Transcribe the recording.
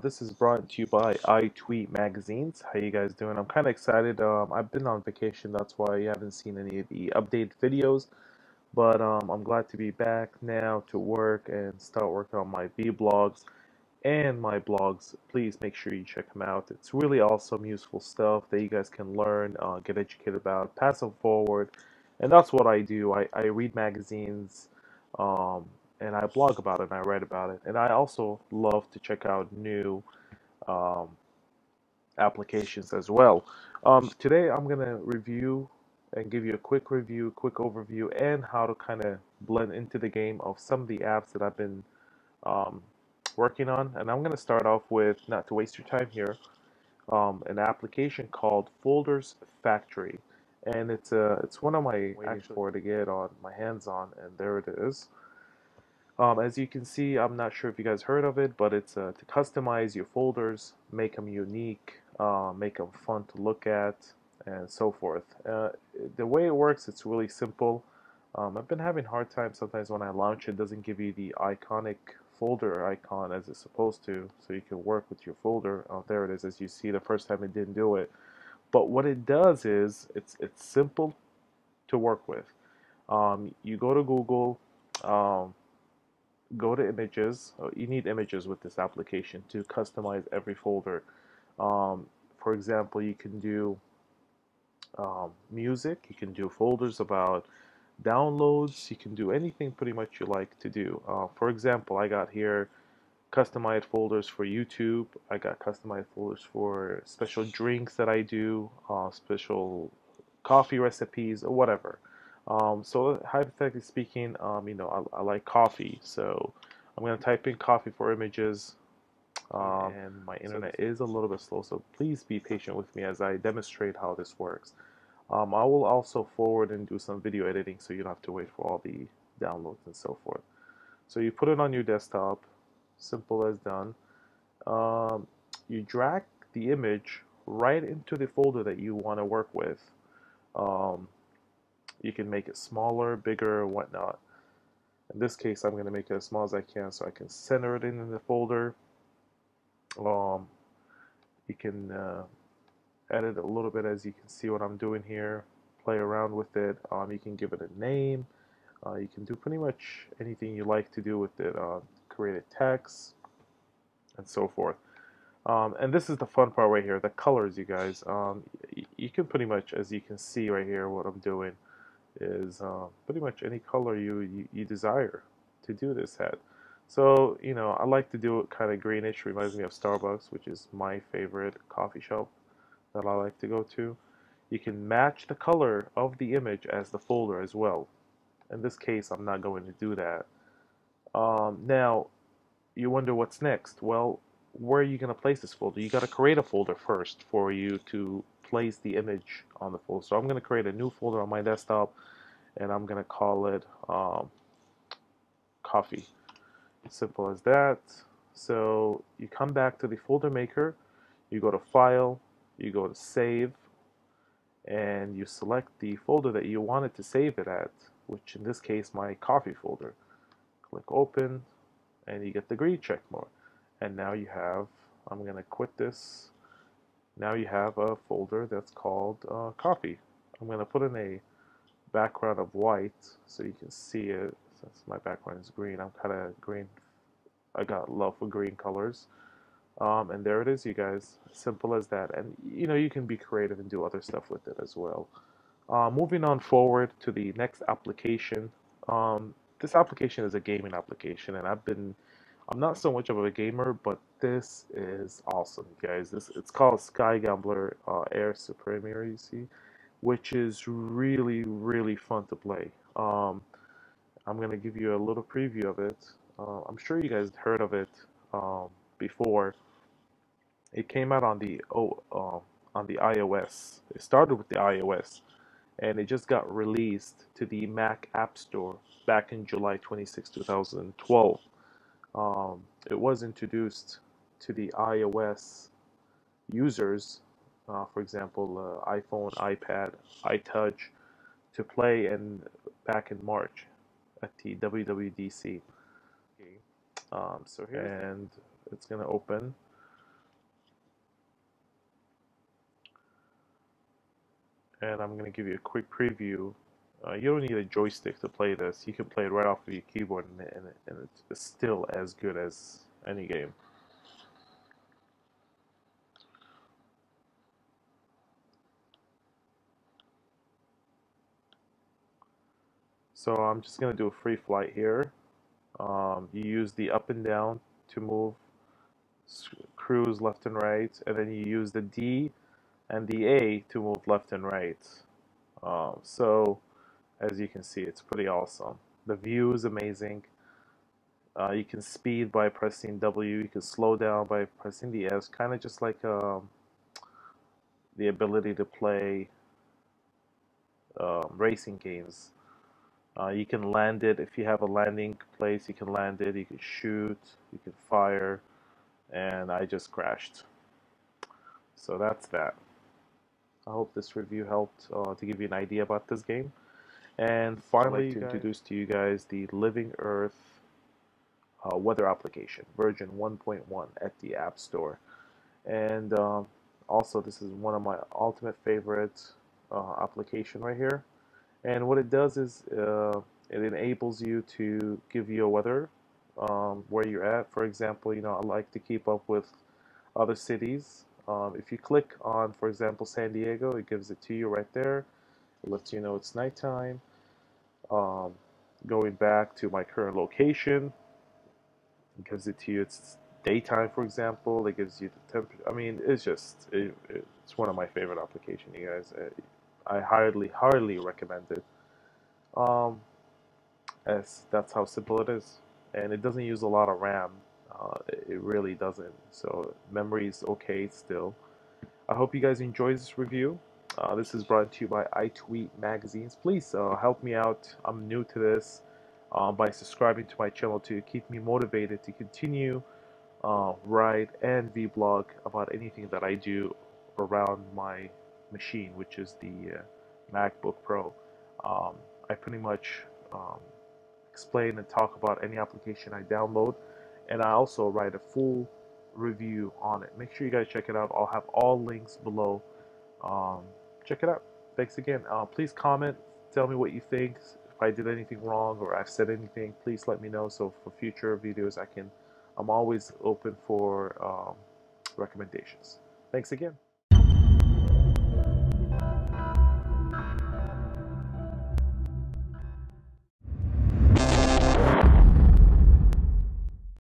This is brought to you by iTweet Magazines. How you guys doing? I'm kind of excited. I've been on vacation, that's why you haven't seen any of the updated videos. But I'm glad to be back now to work and start working on my vBlogs and my blogs. Please make sure you check them out. It's really awesome, useful stuff that you guys can learn, get educated about, pass it forward. And that's what I do. I read magazines, um, and I blog about it and I write about it. And I also love to check out new um, applications as well. Today I'm going to review and give you a quick review, quick overview, and how to kind of blend into the game of some of the apps that I've been um, working on. And I'm going to start off with, not to waste your time here, an application called Folders Factory. And it's one of my waiting for to get on my hands on, and there it is. As you can see, I'm not sure if you guys heard of it, but it's to customize your folders, make them unique, make them fun to look at, and so forth. The way it works, it's really simple. I've been having a hard time sometimes when I launch it doesn't give you the iconic folder icon as it's supposed to, so you can work with your folder. There it is. As you see, the first time it didn't do it. But what it does is it's simple to work with. You go to Google. Go to images. You need images with this application to customize every folder. For example, you can do music, you can do folders about downloads, you can do anything pretty much you like to do. For example, I got here customized folders for YouTube, I got customized folders for special drinks that I do, special coffee recipes, or whatever. So hypothetically speaking, I like coffee, so I'm going to type in coffee for images, and my internet is a little bit slow, so please be patient with me as I demonstrate how this works. I will also forward and do some video editing so you don't have to wait for all the downloads and so forth. So you put it on your desktop, simple as done. Um, you drag the image right into the folder that you want to work with. Um, you can make it smaller, bigger, whatnot. In this case, I'm going to make it as small as I can so I can center it in the folder. Um, you can edit a little bit as you can see what I'm doing here. Play around with it. You can give it a name. You can do pretty much anything you like to do with it. Create a text and so forth. And this is the fun part right here, the colors, you guys. You can pretty much, as you can see right here, what I'm doing is pretty much any color you desire to do this at. So, I like to do it kind of greenish, reminds me of Starbucks, which is my favorite coffee shop that I like to go to. You can match the color of the image as the folder as well. In this case, I'm not going to do that. Now, you wonder what's next. Well, where are you going to place this folder? You got to create a folder first for you to place the image on the folder. So I'm going to create a new folder on my desktop, and I'm going to call it coffee. Simple as that. So you come back to the folder maker, you go to File, you go to Save, and you select the folder that you wanted to save it at, which in this case, my coffee folder. Click Open, and you get the green check mark. And now you have, I'm going to quit this. Now you have a folder that's called coffee. I'm going to put in a background of white so you can see it. Since my background is green, I'm kind of green. I got love for green colors. And there it is, you guys. Simple as that. And you can be creative and do other stuff with it as well. Moving on forward to the next application. This application is a gaming application, and I'm not so much of a gamer, but this is awesome, guys. It's called Gamabler Air Supremacy, which is really, really fun to play. I'm gonna give you a little preview of it. I'm sure you guys heard of it before. It came out on the iOS. It started with the iOS, and it just got released to the Mac App Store back in July 26, 2012. It was introduced to the iOS users, for example, iPhone, iPad, iTouch, to play back in March at the WWDC. So here, and it's gonna open. and I'm going to give you a quick preview. You don't need a joystick to play this. You can play it right off of your keyboard, and it's still as good as any game. So I'm just going to do a free flight here. You use the up and down to move, cruise left and right, and then you use the D and the A to move left and right. So as you can see, it's pretty awesome. The view is amazing. You can speed by pressing W. You can slow down by pressing the S. Kind of just like the ability to play racing games. You can land it if you have a landing place. You can land it. You can shoot. You can fire. And I just crashed. So that's that. I hope this review helped to give you an idea about this game. And finally, I'd like to introduce to you guys the Living Earth weather application, version 1.1 at the App Store. And also, this is one of my ultimate favorite application right here. And what it does is it enables you to give you a weather where you're at. For example, I like to keep up with other cities. If you click on, for example, San Diego, it gives it to you right there. It lets you know it's nighttime. Um, Going back to my current location, it gives it to you. It's daytime, for example. It gives you the temperature. I mean, it's one of my favorite applications, you guys. I highly recommend it. Um, as that's how simple it is, and it doesn't use a lot of RAM. It really doesn't. So memory is okay still. I hope you guys enjoyed this review. This is brought to you by iTweet Magazines. Please help me out. I'm new to this. By subscribing to my channel to keep me motivated to continue write and vblog about anything that I do around my machine, which is the MacBook Pro. I pretty much explain and talk about any application I download, and I also write a full review on it. Make sure you guys check it out. I'll have all links below. Um, Check it out. Thanks again. Please comment. Tell me what you think. If I did anything wrong or I've said anything, please let me know. So for future videos, I'm always open for recommendations. Thanks again.